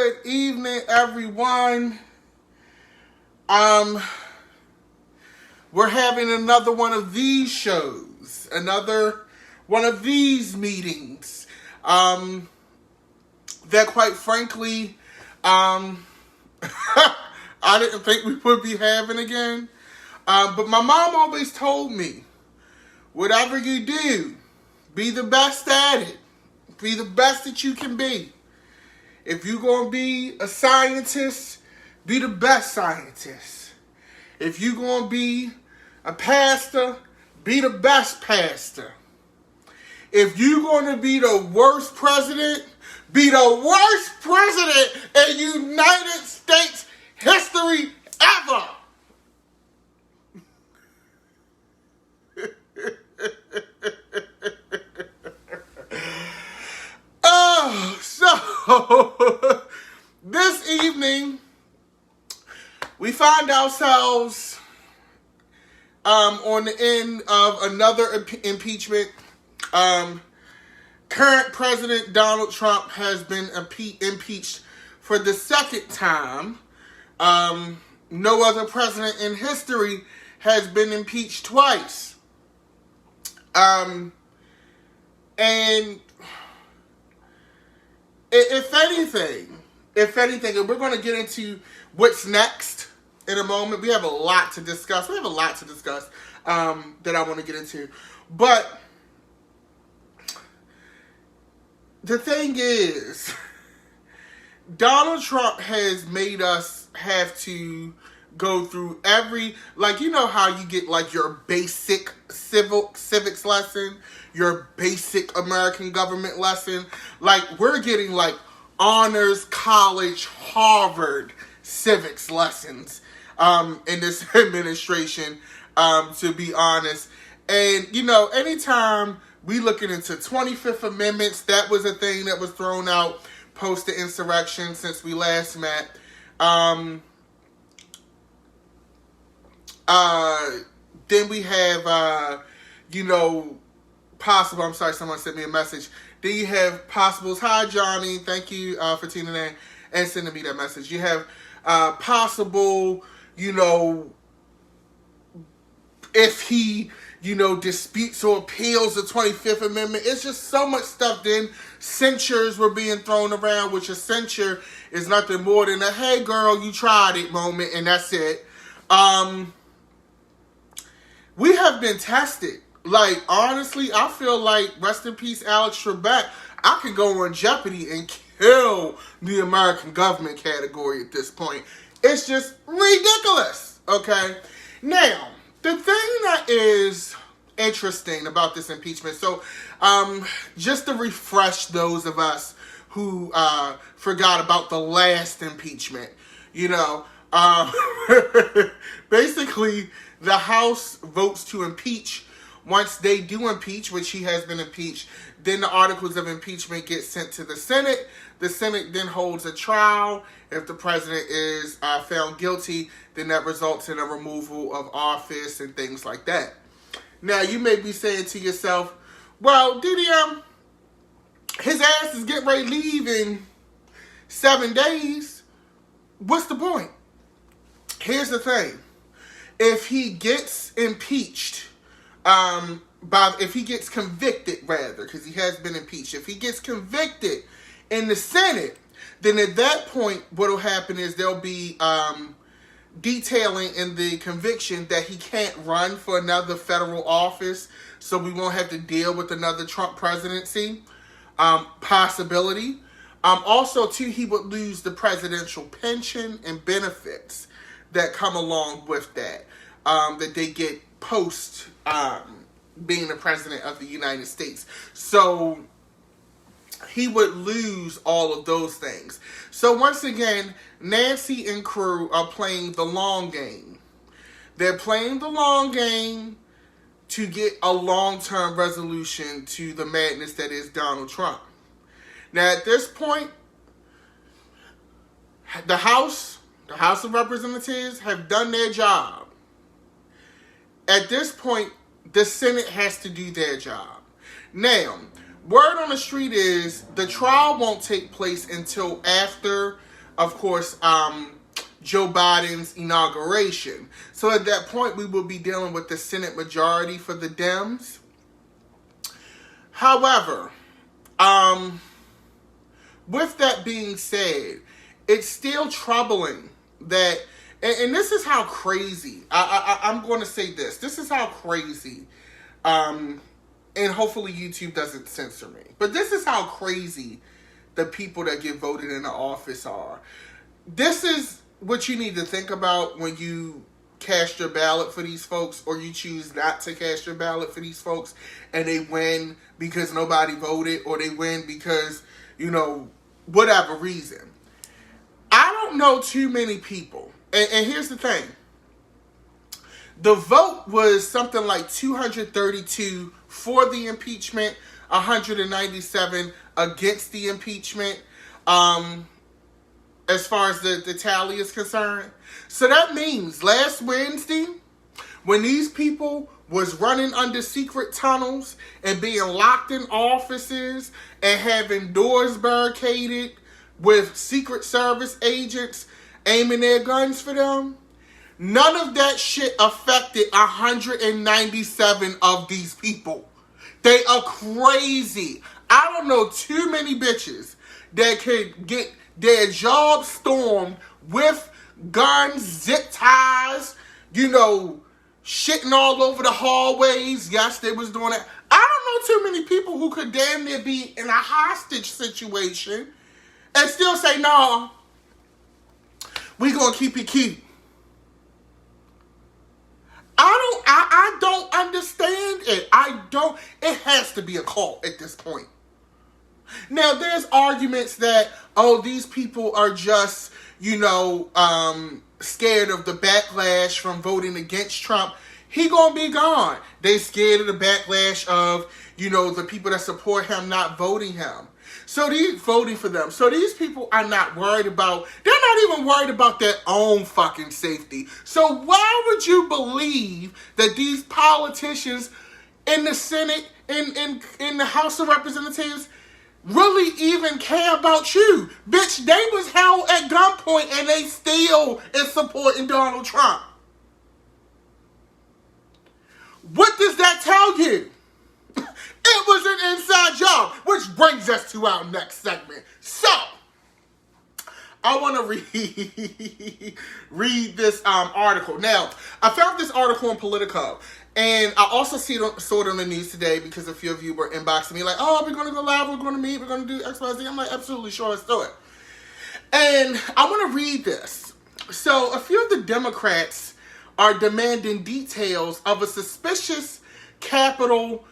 Good evening, everyone. We're having another one of these shows, another one of these meetings. That quite frankly, I didn't think we would be having again. But my mom always told me, whatever you do, be the best at it. Be the best that you can be. If you're going to be a scientist, be the best scientist. If you're going to be a pastor, be the best pastor. If you're going to be the worst president, be the worst president in United States history ever. So this evening we find ourselves on the end of another impeachment. Current President Donald Trump has been impeached for the second time. No other president in history has been impeached twice. And if anything, and we're going to get into what's next in a moment. We have a lot to discuss. That I want to get into. But the thing is, Donald Trump has made us have to go through you know how you get like your basic civics lesson, your basic American government lesson. Like we're getting like honors college, Harvard civics lessons in this administration, to be honest. And you know, anytime we looking into 25th Amendments, that was a thing that was thrown out post the insurrection since we last met. Then we have, possible. I'm sorry, someone sent me a message. Then you have possibles. Hi, Johnny. Thank you for tuning in and sending me that message. You have possible, if he, disputes or appeals the 25th Amendment. It's just so much stuff. Then censures were being thrown around, which a censure is nothing more than a, hey, girl, you tried it moment, and that's it. We have been tested. Like, honestly, I feel like, rest in peace, Alex Trebek, I could go on Jeopardy and kill the American government category at this point. It's just ridiculous, okay? Now, the thing that is interesting about this impeachment, so just to refresh those of us who forgot about the last impeachment, basically, the House votes to impeach. Once they do impeach, which he has been impeached, then the articles of impeachment get sent to the Senate. The Senate then holds a trial. If the president is found guilty, then that results in a removal of office and things like that. Now, you may be saying to yourself, well, DDM, his ass is getting ready to leave in 7 days. What's the point? Here's the thing. If he gets impeached, if he gets convicted, rather, because he has been impeached, if he gets convicted in the Senate, then at that point, what will happen is there'll be detailing in the conviction that he can't run for another federal office, so we won't have to deal with another Trump presidency possibility. Also, too, he would lose the presidential pension and benefits that come along with that, that they get post being the president of the United States. So he would lose all of those things. So once again, Nancy and crew are playing the long game. They're playing the long game to get a long-term resolution to the madness that is Donald Trump. Now, at this point, the House of Representatives have done their job. At this point, the Senate has to do their job. Now, word on the street is the trial won't take place until after of course, Joe Biden's inauguration. So at that point, we will be dealing with the Senate majority for the Dems. However, with that being said, it's still troubling that, and this is how crazy, I'm going to say this. This is how crazy, and hopefully YouTube doesn't censor me, but this is how crazy the people that get voted into office are. This is what you need to think about when you cast your ballot for these folks, or you choose not to cast your ballot for these folks, and they win because nobody voted, or they win because, you know, whatever reason. I don't know too many people, and here's the thing. The vote was something like 232 for the impeachment, 197 against the impeachment, as far as the tally is concerned. So that means last Wednesday, when these people was running under secret tunnels and being locked in offices and having doors barricaded with Secret Service agents aiming their guns for them, none of that shit affected 197 of these people. They are crazy. I don't know too many bitches that could get their job stormed with guns, zip ties, you know, shitting all over the hallways. Yes, they was doing that. I don't know too many people who could damn near be in a hostage situation and still say, no, we gonna keep it cute. I don't understand it. It has to be a cult at this point. Now, there's arguments that, oh, these people are just, you know, scared of the backlash from voting against Trump. He gonna be gone. They scared of the backlash of, you know, the people that support him not voting him. So voting for them. So these people are not worried about, they're not even worried about their own fucking safety. So why would you believe that these politicians in the Senate, in the House of Representatives, really even care about you? Bitch, they was held at gunpoint and they still is supporting Donald Trump. What does that tell you? It was an inside job, which brings us to our next segment. So, I want to read this article. Now, I found this article in Politico, and I also saw it on the news today because a few of you were inboxing me like, oh, we're going to go live, we're going to meet, we're going to do X, Y, Z. I'm like, absolutely sure, let's do it. And I want to read this. So, a few of the Democrats are demanding details of a suspicious Capitol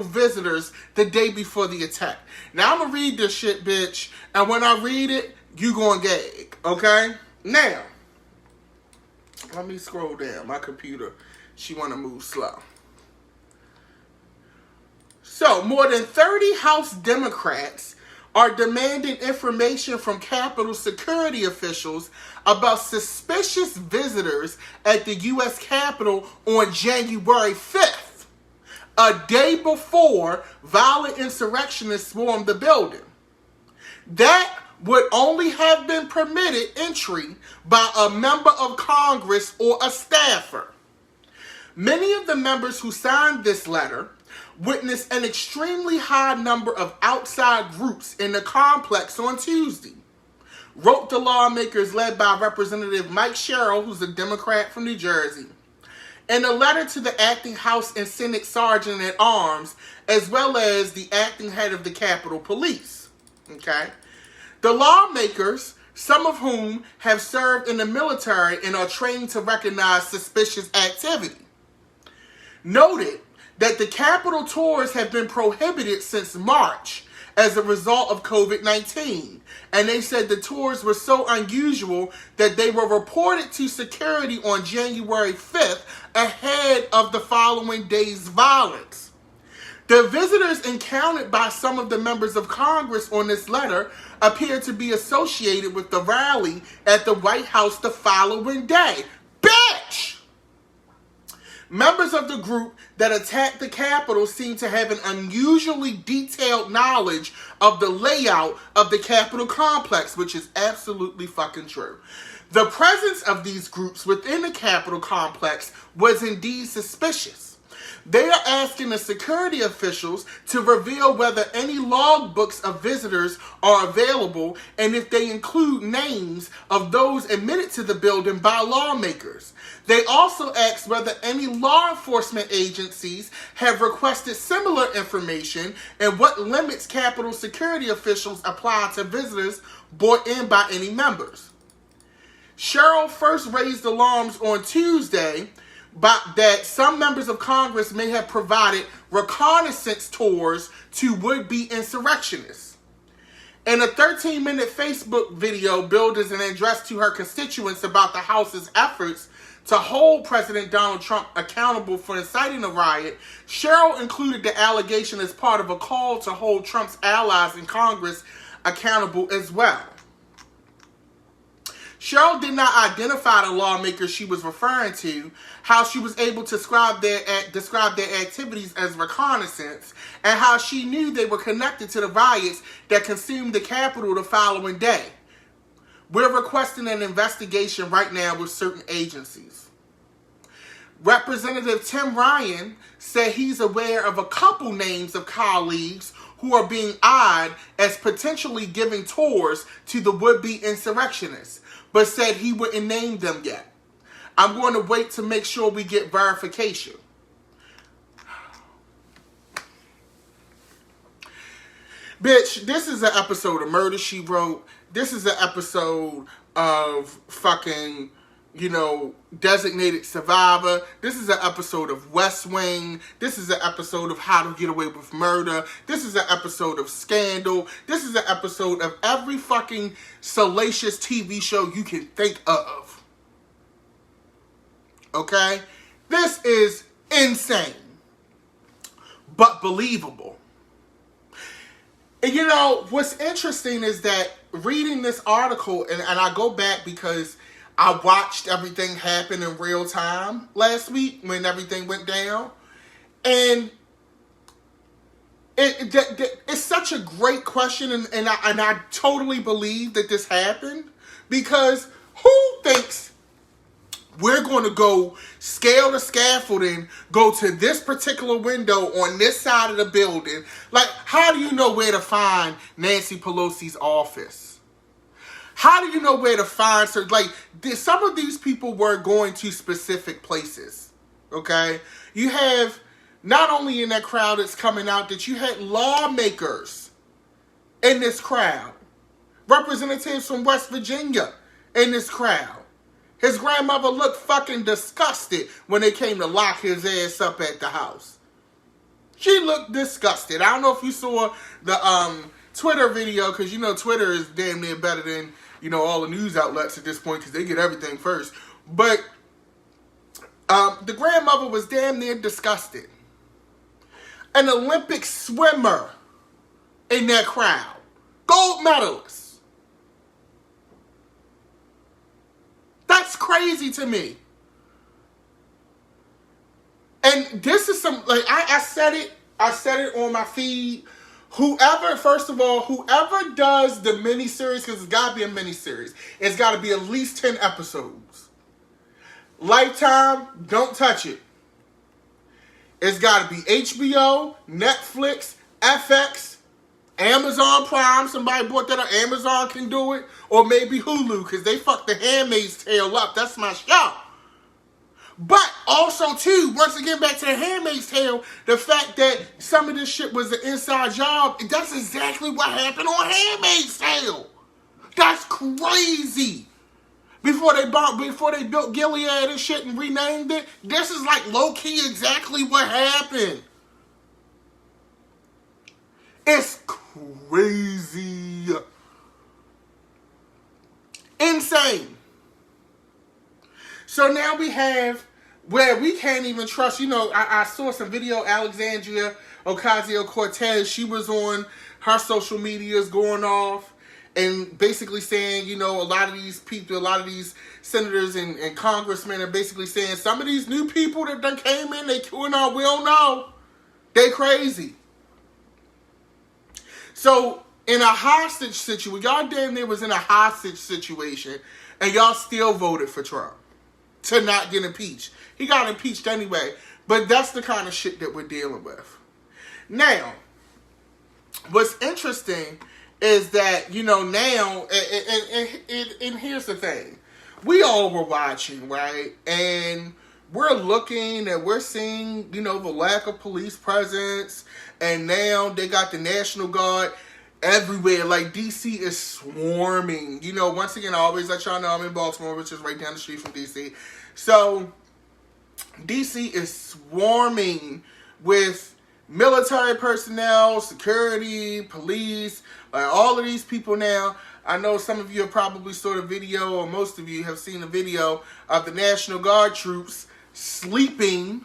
visitors the day before the attack. Now, I'm going to read this shit, bitch, and when I read it, you going to gag, okay? Now, let me scroll down. My computer, she want to move slow. So, more than 30 House Democrats are demanding information from Capitol security officials about suspicious visitors at the U.S. Capitol on January 5th, a day before violent insurrectionists swarmed the building. That would only have been permitted entry by a member of Congress or a staffer. Many of the members who signed this letter witnessed an extremely high number of outside groups in the complex on Tuesday, wrote the lawmakers led by Representative Mike Sherrill, who's a Democrat from New Jersey, in a letter to the acting House and Senate Sergeant at Arms, as well as the acting head of the Capitol Police. Okay? The lawmakers, some of whom have served in the military and are trained to recognize suspicious activity, noted that the Capitol tours have been prohibited since March as a result of COVID-19. And they said the tours were so unusual that they were reported to security on January 5th ahead of the following day's violence. The visitors encountered by some of the members of Congress on this letter appear to be associated with the rally at the White House the following day. Bitch! Members of the group that attacked the Capitol seem to have an unusually detailed knowledge of the layout of the Capitol complex, which is absolutely fucking true. The presence of these groups within the Capitol complex was indeed suspicious. They are asking the security officials to reveal whether any logbooks of visitors are available and if they include names of those admitted to the building by lawmakers. They also asked whether any law enforcement agencies have requested similar information and what limits Capitol security officials apply to visitors brought in by any members. Cheryl first raised alarms on Tuesday that some members of Congress may have provided reconnaissance tours to would-be insurrectionists. In a 13-minute Facebook video billed as an address to her constituents about the House's efforts to hold President Donald Trump accountable for inciting a riot, Cheryl included the allegation as part of a call to hold Trump's allies in Congress accountable as well. Cheryl did not identify the lawmakers she was referring to, how she was able to describe their activities as reconnaissance, and how she knew they were connected to the riots that consumed the Capitol the following day. We're requesting an investigation right now with certain agencies. Representative Tim Ryan said he's aware of a couple names of colleagues who are being eyed as potentially giving tours to the would-be insurrectionists, but said he wouldn't name them yet. I'm going to wait to make sure we get verification. Bitch, this is an episode of Murder, She Wrote. This is an episode of fucking, Designated Survivor. This is an episode of West Wing. This is an episode of How to Get Away with Murder. This is an episode of Scandal. This is an episode of every fucking salacious TV show you can think of. Okay? This is insane, but believable. And what's interesting is that reading this article, and I go back because I watched everything happen in real time last week when everything went down. And it's such a great question, and I totally believe that this happened, because who thinks we're going to go scale the scaffolding, go to this particular window on this side of the building? Like, how do you know where to find Nancy Pelosi's office? How do you know where to find her? Like, some of these people were going to specific places, okay? You have, not only in that crowd that's coming out, that you had lawmakers in this crowd. Representatives from West Virginia in this crowd. His grandmother looked fucking disgusted when they came to lock his ass up at the house. She looked disgusted. I don't know if you saw the Twitter video, because Twitter is damn near better than all the news outlets at this point, because they get everything first. But the grandmother was damn near disgusted. An Olympic swimmer in that crowd. Gold medalist. That's crazy to me. And this is some, like, I said it on my feed. First of all, whoever does the miniseries, because it's got to be a miniseries, it's got to be at least 10 episodes. Lifetime, don't touch it. It's got to be HBO, Netflix, FX, Amazon Prime. Somebody bought that on Amazon can do it. Or maybe Hulu, because they fucked The Handmaid's Tale up. That's my show. But also, too, once again, back to The Handmaid's Tale, the fact that some of this shit was an inside job, that's exactly what happened on Handmaid's Tale. That's crazy. Before they built Gilead and shit and renamed it, this is like low-key exactly what happened. It's crazy. Insane. So now we have where we can't even trust, I saw some video, Alexandria Ocasio-Cortez, she was on her social medias going off, and basically saying, you know, a lot of these people, a lot of these senators and congressmen are basically saying some of these new people that done came in, they QAnon, we don't know. They crazy. So in a hostage situation, y'all damn near was in a hostage situation, and y'all still voted for Trump to not get impeached. He got impeached anyway, but that's the kind of shit that we're dealing with. Now, what's interesting is that, you know, now, and here's the thing. We all were watching, right? And we're looking and we're seeing, you know, the lack of police presence. And now they got the National Guard everywhere. Like, D.C. is swarming. You know, once again, I always let y'all know I'm in Baltimore, which is right down the street from D.C. So, D.C. is swarming with military personnel, security, police, all of these people now. I know some of you have probably saw the video, or most of you have seen the video of the National Guard troops sleeping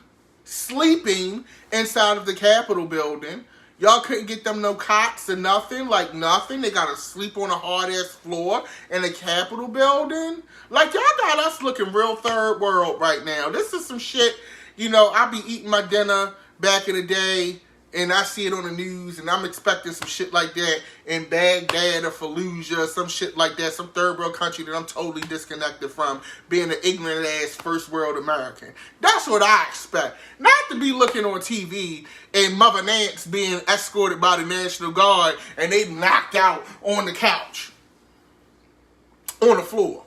inside of the Capitol building. Y'all couldn't get them no cots or nothing, like nothing. They gotta sleep on a hard-ass floor in the Capitol building. Like, y'all got us looking real third world right now. This is some shit, you know, I be eating my dinner back in the day, and I see it on the news, and I'm expecting some shit like that in Baghdad or Fallujah or some shit like that, some third world country that I'm totally disconnected from, being an ignorant ass first world American. That's what I expect. Not to be looking on TV and Mother Nance being escorted by the National Guard and they knocked out on the couch, on the floor.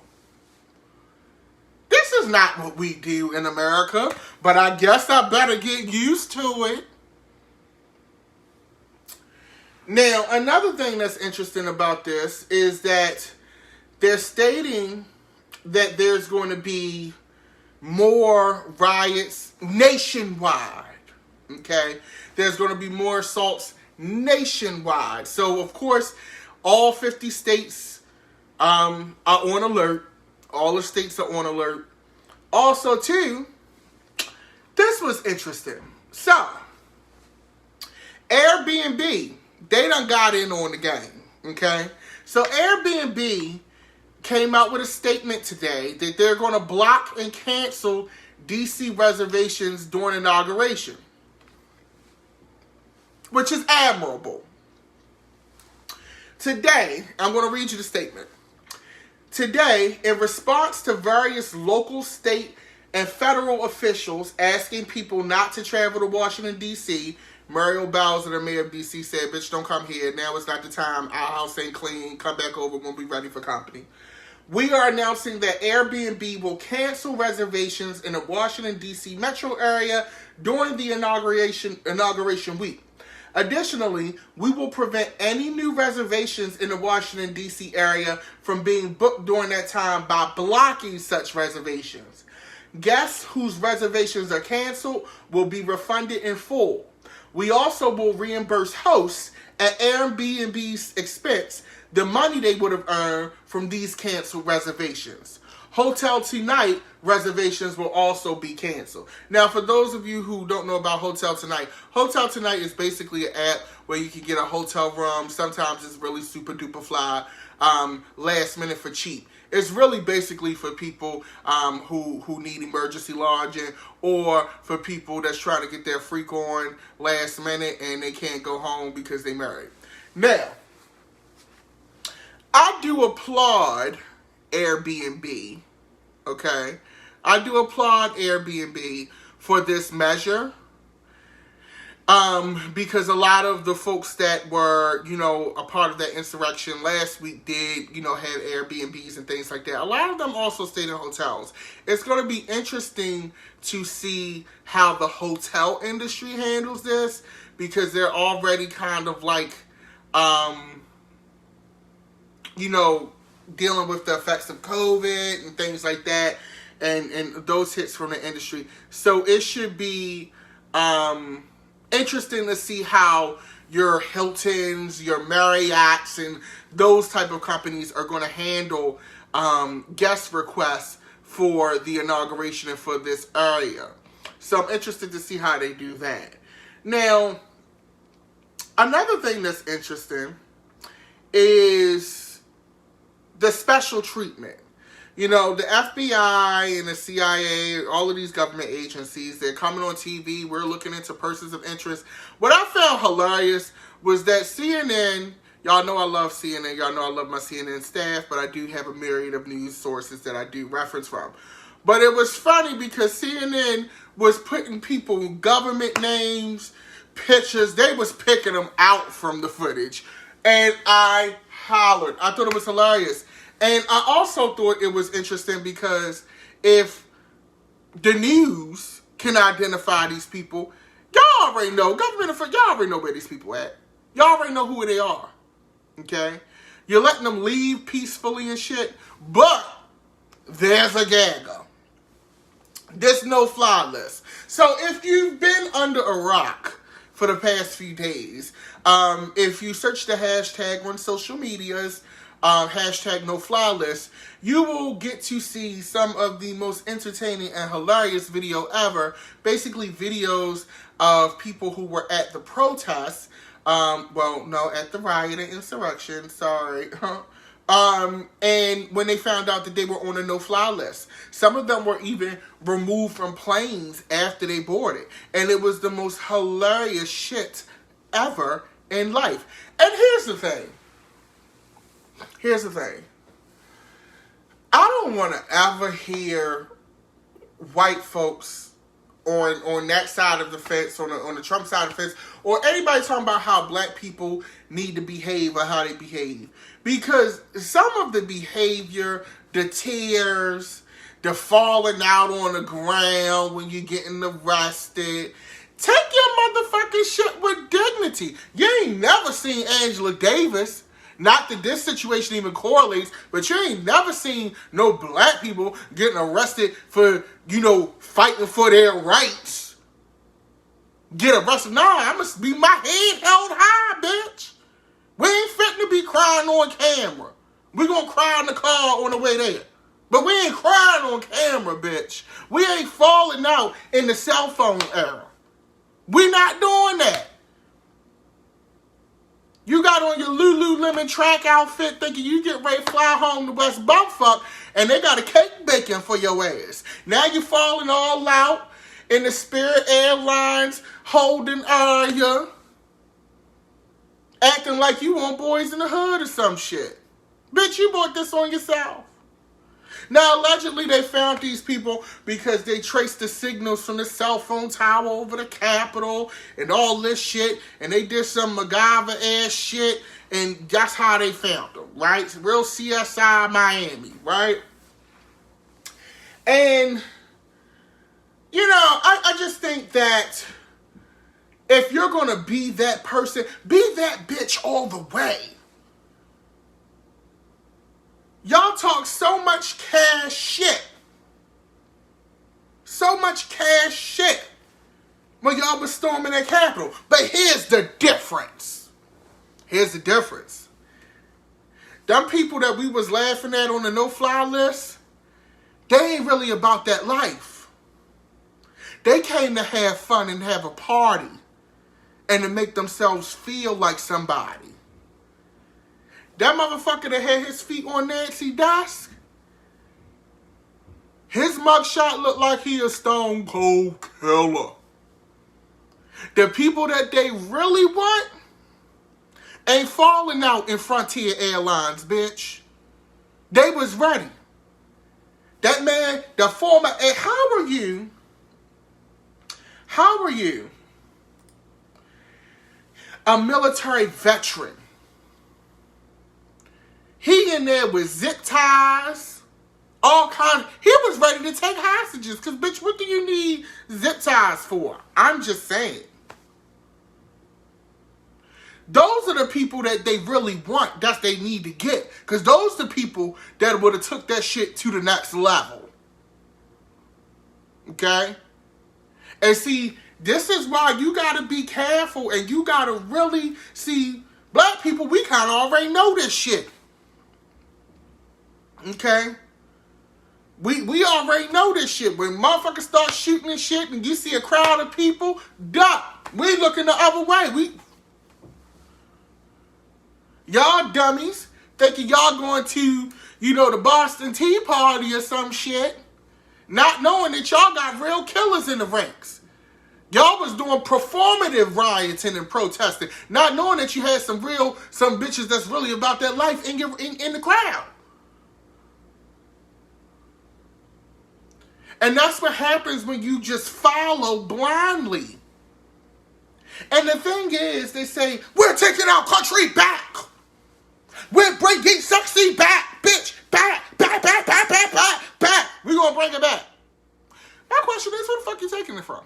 This is not what we do in America, but I guess I better get used to it. Now, another thing that's interesting about this is that they're stating that there's going to be more riots nationwide, okay? There's going to be more assaults nationwide. So, of course, all 50 states are on alert. All the states are on alert. Also, too, this was interesting. So, Airbnb, they done got in on the game, okay? So Airbnb came out with a statement today that they're going to block and cancel DC reservations during inauguration, which is admirable. Today, I'm going to read you the statement. Today, in response to various local, state, and federal officials asking people not to travel to Washington, D.C., Muriel Bowser, the mayor of D.C., said, bitch, don't come here. Now is not the time. Our house ain't clean. Come back over when we're ready for company. We are announcing that Airbnb will cancel reservations in the Washington, D.C. metro area during the inauguration week. Additionally, we will prevent any new reservations in the Washington, D.C. area from being booked during that time by blocking such reservations. Guests whose reservations are canceled will be refunded in full. We also will reimburse hosts at Airbnb's expense the money they would have earned from these canceled reservations. Hotel Tonight reservations will also be canceled. Now, for those of you who don't know about Hotel Tonight is basically an app where you can get a hotel room. Sometimes it's really super duper fly, last minute for cheap. It's really basically for people who need emergency lodging, or for people that's trying to get their freak on last minute and they can't go home because they married. Now, I do applaud Airbnb, okay? I do applaud Airbnb for this measure. Because a lot of the folks that were, you know, a part of that insurrection last week did, you know, have Airbnbs and things like that. A lot of them also stayed in hotels. It's going to be interesting to see how the hotel industry handles this, because they're already kind of like, you know, dealing with the effects of COVID and things like that, and those hits from the industry. So it should be, interesting to see how your Hiltons, your Marriotts, and those type of companies are going to handle guest requests for the inauguration and for this area. So I'm interested to see how they do that. Now, another thing that's interesting is the special treatment. You know, the FBI and the CIA, all of these government agencies, they're coming on TV. We're looking into persons of interest. What I found hilarious was that CNN, y'all know I love CNN. Y'all know I love my CNN staff, but I do have a myriad of news sources that I do reference from. But it was funny because CNN was putting people government names, pictures. They was picking them out from the footage. And I hollered. I thought it was hilarious. And I also thought it was interesting because if the news can identify these people, y'all already know, y'all already know where these people at. Y'all already know who they are. Okay? You're letting them leave peacefully and shit, but there's a gagger. There's no-fly list. So if you've been under a rock for the past few days, if you search the hashtag on social medias, hashtag no-fly list, you will get to see some of the most entertaining and hilarious video ever. Basically videos of people who were at the protests, at the riot and insurrection, sorry. And when they found out that they were on a no-fly list. Some of them were even removed from planes after they boarded. And it was the most hilarious shit ever in life. And here's the thing. I don't want to ever hear white folks on that side of the fence, on the Trump side of the fence, or anybody talking about how black people need to behave or how they behave. Because some of the behavior, the tears, the falling out on the ground when you're getting arrested, take your motherfucking shit with dignity. You ain't never seen Angela Davis. Not that this situation even correlates, but you ain't never seen no black people getting arrested for, fighting for their rights. Get arrested. Nah, I must be my head held high, bitch. We ain't fitting to be crying on camera. We gonna cry in the car on the way there. But we ain't crying on camera, bitch. We ain't falling out in the cell phone era. We not doing that. You got on your Lululemon track outfit thinking you get ready to fly home to West Bumfuck and they got a cake baking for your ass. Now you falling all out in the Spirit Airlines holding you, acting like you want Boys in the Hood or some shit. Bitch, you bought this on yourself. Now, allegedly, they found these people because they traced the signals from the cell phone tower over the Capitol and all this shit, and they did some MacGyver-ass shit, and that's how they found them, right? Real CSI Miami, right? And, I just think that if you're going to be that person, be that bitch all the way. Y'all talk so much cash shit. So much cash shit when y'all was storming that Capitol. But here's the difference. Them people that we was laughing at on the no-fly list, they ain't really about that life. They came to have fun and have a party and to make themselves feel like somebody. That motherfucker that had his feet on Nancy Dusk, his mugshot looked like he a stone cold killer. The people that they really want ain't falling out in Frontier Airlines, bitch. They was ready. That man, the former, and how are you? A military veteran. He in there with zip ties, all kind. He was ready to take hostages. Because, bitch, what do you need zip ties for? I'm just saying. Those are the people that they really want. That they need to get. Because those are the people that would have took that shit to the next level. Okay? And see, this is why you got to be careful. And you got to really see, black people, we kind of already know this shit. Okay? We already know this shit. When motherfuckers start shooting and shit and you see a crowd of people, duck. We looking the other way. Y'all dummies thinking y'all going to, the Boston Tea Party or some shit, not knowing that y'all got real killers in the ranks. Y'all was doing performative rioting and protesting, not knowing that you had some bitches that's really about that life in the crowd. And that's what happens when you just follow blindly. And the thing is, they say, we're taking our country back. We're bringing sexy back, bitch. Back. We're going to bring it back. My question is, who the fuck you taking it from?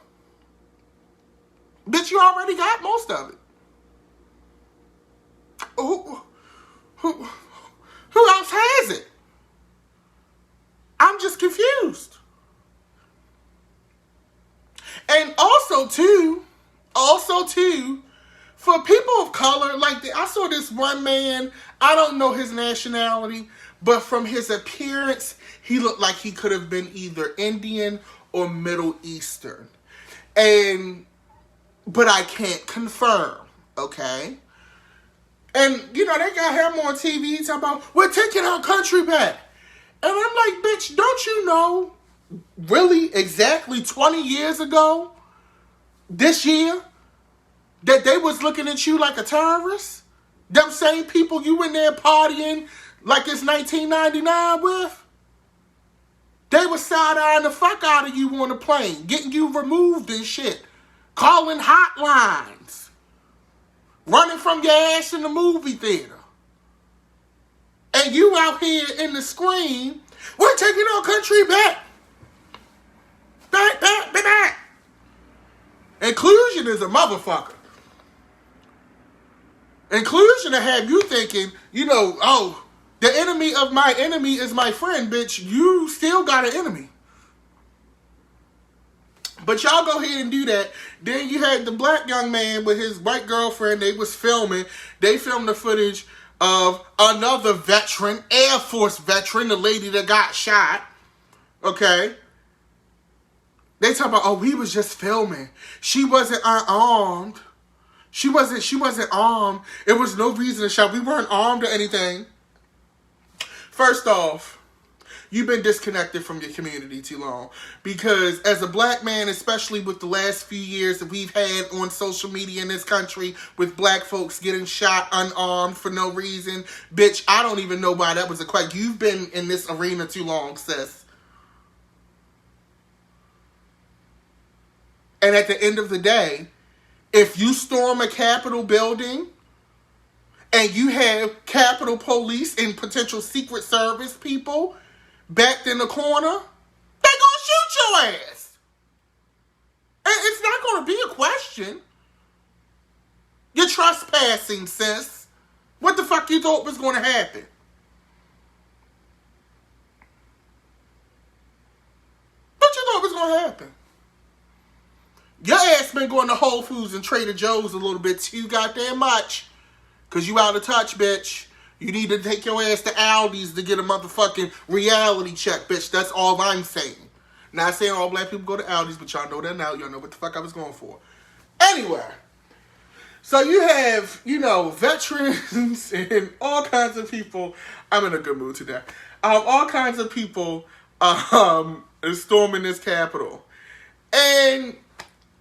Bitch, you already got most of it. Who else has it? I'm just confused. And also too, for people of color, I saw this one man, I don't know his nationality, but from his appearance, he looked like he could have been either Indian or Middle Eastern. But I can't confirm, okay? And, they got him on TV talking about, we're taking our country back. And I'm like, bitch, don't you know, really exactly 20 years ago, this year, that they was looking at you like a terrorist? Them same people you in there partying like it's 1999 with? They was side-eyeing the fuck out of you on the plane, getting you removed and shit, calling hotlines, running from your ass in the movie theater. And you out here in the screen, we're taking our country back. Back. Inclusion is a motherfucker. Inclusion to have you thinking, the enemy of my enemy is my friend, bitch. You still got an enemy. But y'all go ahead and do that. Then you had the black young man with his white girlfriend. They was filming. They filmed the footage of another veteran, Air Force veteran, the lady that got shot. Okay? They talk about, we was just filming. She wasn't unarmed. She wasn't armed. It was no reason to shout. We weren't armed or anything. First off, you've been disconnected from your community too long. Because as a black man, especially with the last few years that we've had on social media in this country, with black folks getting shot unarmed for no reason, bitch, I don't even know why that was a question. You've been in this arena too long, sis. And at the end of the day, if you storm a Capitol building and you have Capitol Police and potential Secret Service people backed in the corner, they gonna shoot your ass. And it's not gonna be a question. You're trespassing, sis. What the fuck you thought was gonna happen? What you thought was gonna happen? Your ass been going to Whole Foods and Trader Joe's a little bit too goddamn much. Because you out of touch, bitch. You need to take your ass to Aldi's to get a motherfucking reality check, bitch. That's all I'm saying. Not saying all black people go to Aldi's, but y'all know that now. Y'all know what the fuck I was going for. Anyway. So you have, veterans and all kinds of people. I'm in a good mood today. All kinds of people storming this Capitol. And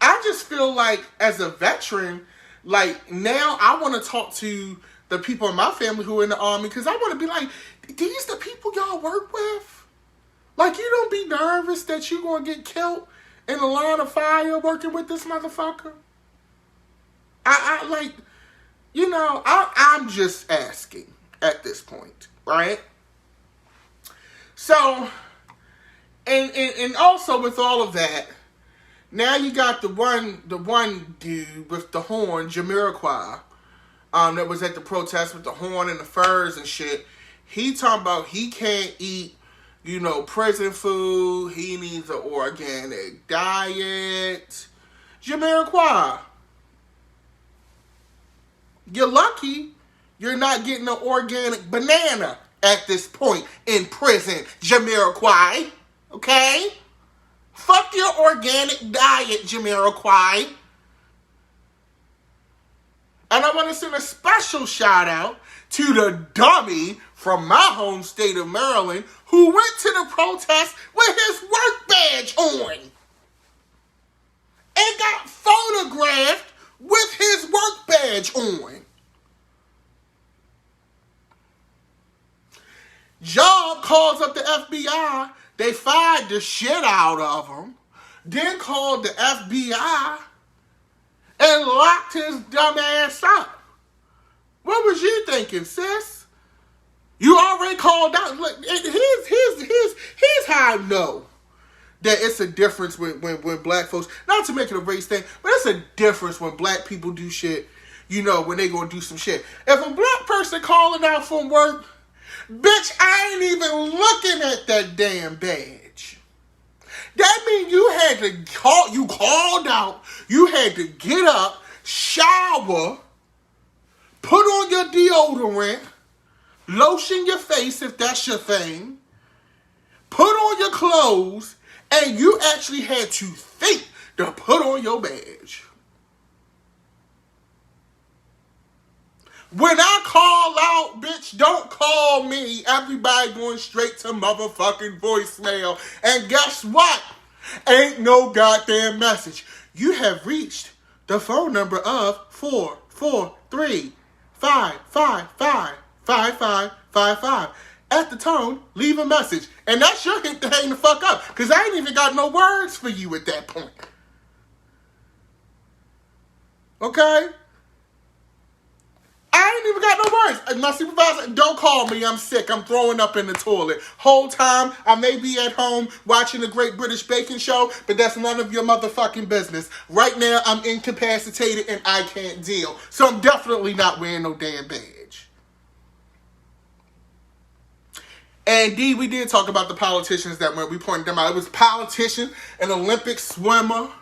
I just feel like as a veteran, now I want to talk to the people in my family who are in the army, because I want to be like, these the people y'all work with? You don't be nervous that you're going to get killed in the line of fire working with this motherfucker? I'm just asking at this point, right? So, and also with all of that, now you got the one dude with the horn, Jamiroquai, that was at the protest with the horn and the furs and shit. He talking about he can't eat, prison food. He needs an organic diet. Jamiroquai, you're lucky you're not getting an organic banana at this point in prison, Jamiroquai. Okay? Fuck your organic diet, Jamiroquai. And I want to send a special shout out to the dummy from my home state of Maryland who went to the protest with his work badge on and got photographed with his work badge on. Job calls up the FBI. They fired the shit out of him. Then called the FBI and locked his dumb ass up. What was you thinking, sis? You already called out. Look, here's how I know that it's a difference when black folks, not to make it a race thing, but it's a difference when black people do shit, you know, when they gonna do some shit. If a black person calling out from work, bitch, I ain't even looking at that damn badge. That means you had to call, you called out, you had to get up, shower, put on your deodorant, lotion your face if that's your thing, put on your clothes, and you actually had to think to put on your badge. When I call out, bitch, don't call me. Everybody going straight to motherfucking voicemail. And guess what? Ain't no goddamn message. You have reached the phone number of 443-555-5555. At the tone, leave a message. And that's your hint to hang the fuck up. Because I ain't even got no words for you at that point. Okay? I ain't even got no words. My supervisor, don't call me. I'm sick. I'm throwing up in the toilet. Whole time, I may be at home watching the Great British Baking Show, but that's none of your motherfucking business. Right now, I'm incapacitated and I can't deal. So I'm definitely not wearing no damn badge. And D, we did talk about the politicians that went. We pointed them out. It was a politician, an Olympic swimmer.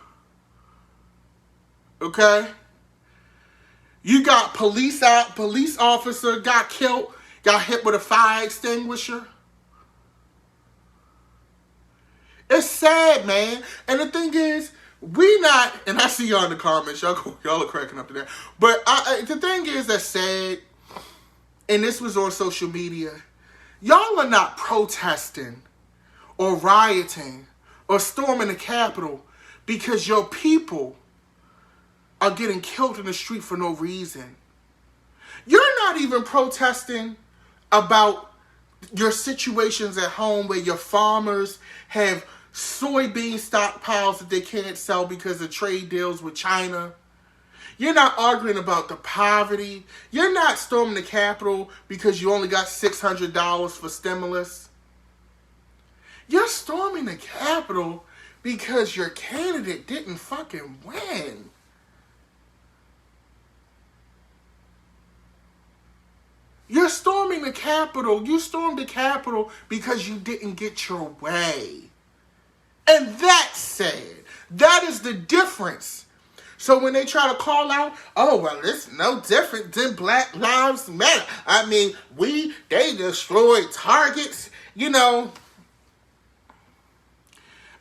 Okay? You got police officer got killed, got hit with a fire extinguisher. It's sad, man. And the thing is, we not, and I see y'all in the comments, y'all are cracking up to that. But the thing is that's sad, and this was on social media, y'all are not protesting or rioting or storming the Capitol because your people are getting killed in the street for no reason. You're not even protesting about your situations at home where your farmers have soybean stockpiles that they can't sell because of trade deals with China. You're not arguing about the poverty. You're not storming the Capitol because you only got $600 for stimulus. You're storming the Capitol because your candidate didn't fucking win. You're storming the Capitol. You stormed the Capitol because you didn't get your way. And that's sad. That is the difference. So when they try to call out, oh, well, it's no different than Black Lives Matter. I mean, they destroyed Targets, you know.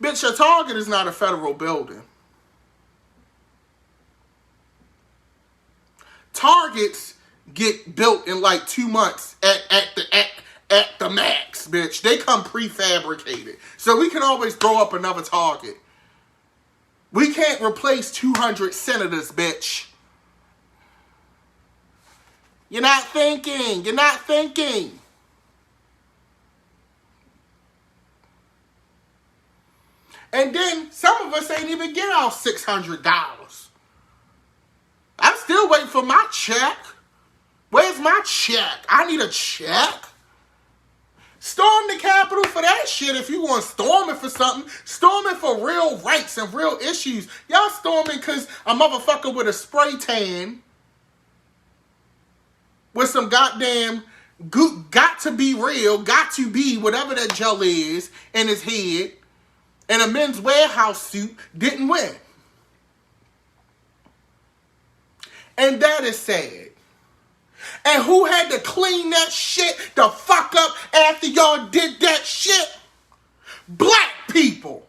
Bitch, a Target is not a federal building. Targets get built in like 2 months at the max, bitch. They come prefabricated. So we can always throw up another Target. We can't replace 200 senators, bitch. You're not thinking. You're not thinking. And then some of us ain't even get our $600. I'm still waiting for my check. Where's my check? I need a check. Storm the Capitol for that shit if you want to storm it for something. Storm it for real rights and real issues. Y'all storming because a motherfucker with a spray tan with some goddamn got to be real, got to be whatever that gel is in his head, and a Men's Warehouse suit didn't win. And that is sad. And who had to clean that shit the fuck up after y'all did that shit? Black people.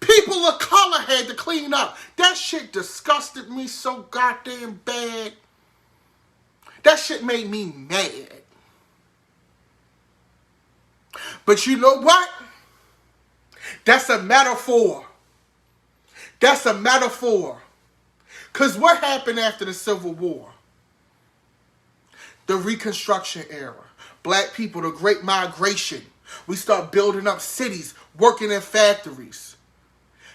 People of color had to clean up. That shit disgusted me so goddamn bad. That shit made me mad. But you know what? That's a metaphor. That's a metaphor. Because what happened after the Civil War? The Reconstruction Era. Black people, the Great Migration. We start building up cities, working in factories,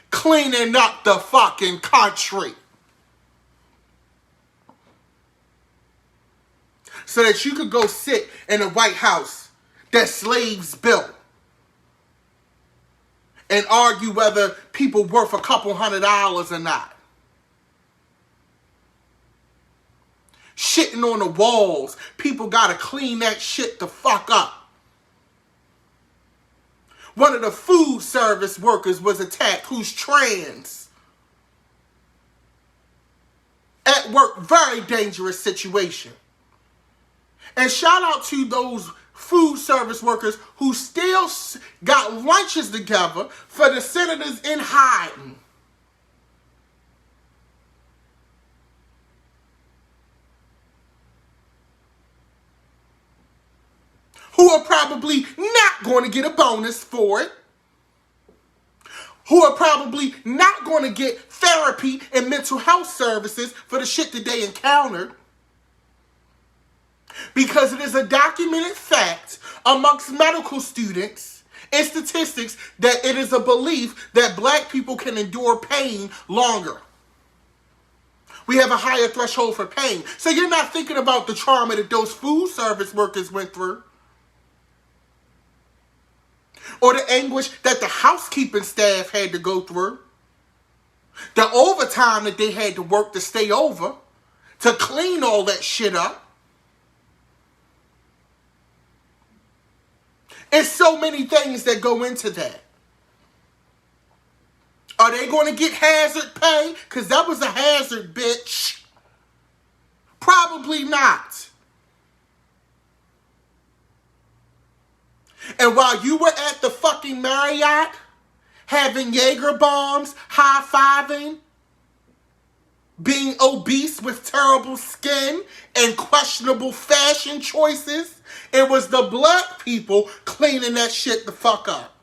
cleaning up the fucking country. So that you could go sit in the White House that slaves built and argue whether people worth a couple $100 or not. Shitting on the walls. People gotta clean that shit the fuck up. One of the food service workers was attacked who's trans. At work, very dangerous situation. And shout out to those food service workers who still got lunches together for the senators in hiding. Who are probably not going to get a bonus for it. Who are probably not going to get therapy and mental health services for the shit that they encountered. Because it is a documented fact amongst medical students and statistics that it is a belief that black people can endure pain longer. We have a higher threshold for pain. So you're not thinking about the trauma that those food service workers went through. Or the anguish that the housekeeping staff had to go through. The overtime that they had to work to stay over to clean all that shit up. It's so many things that go into that. Are they going to get hazard pay? Because that was a hazard, bitch. Probably not. And while you were at the fucking Marriott, having Jaeger bombs, high-fiving, being obese with terrible skin and questionable fashion choices, it was the black people cleaning that shit the fuck up.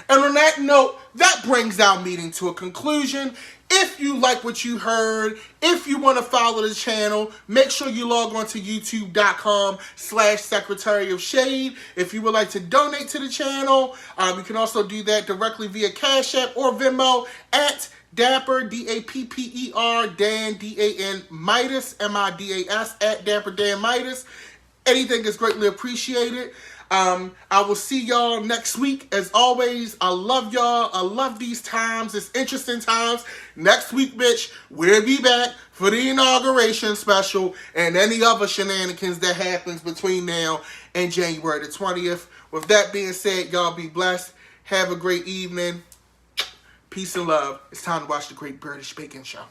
And on that note, that brings our meeting to a conclusion. If you like what you heard, if you want to follow the channel, make sure you log on to youtube.com/Secretary of Shade. If you would like to donate to the channel, you can also do that directly via Cash App or Venmo at Dapper, D-A-P-P-E-R, Dan, D-A-N, Midas, M-I-D-A-S, at Dapper Dan Midas. Anything is greatly appreciated. I will see y'all next week. As always, I love y'all. I love these times. It's interesting times. Next week, bitch, we'll be back for the inauguration special and any other shenanigans that happens between now and January the 20th. With that being said, y'all be blessed. Have a great evening. Peace and love. It's time to watch the Great British Baking Show.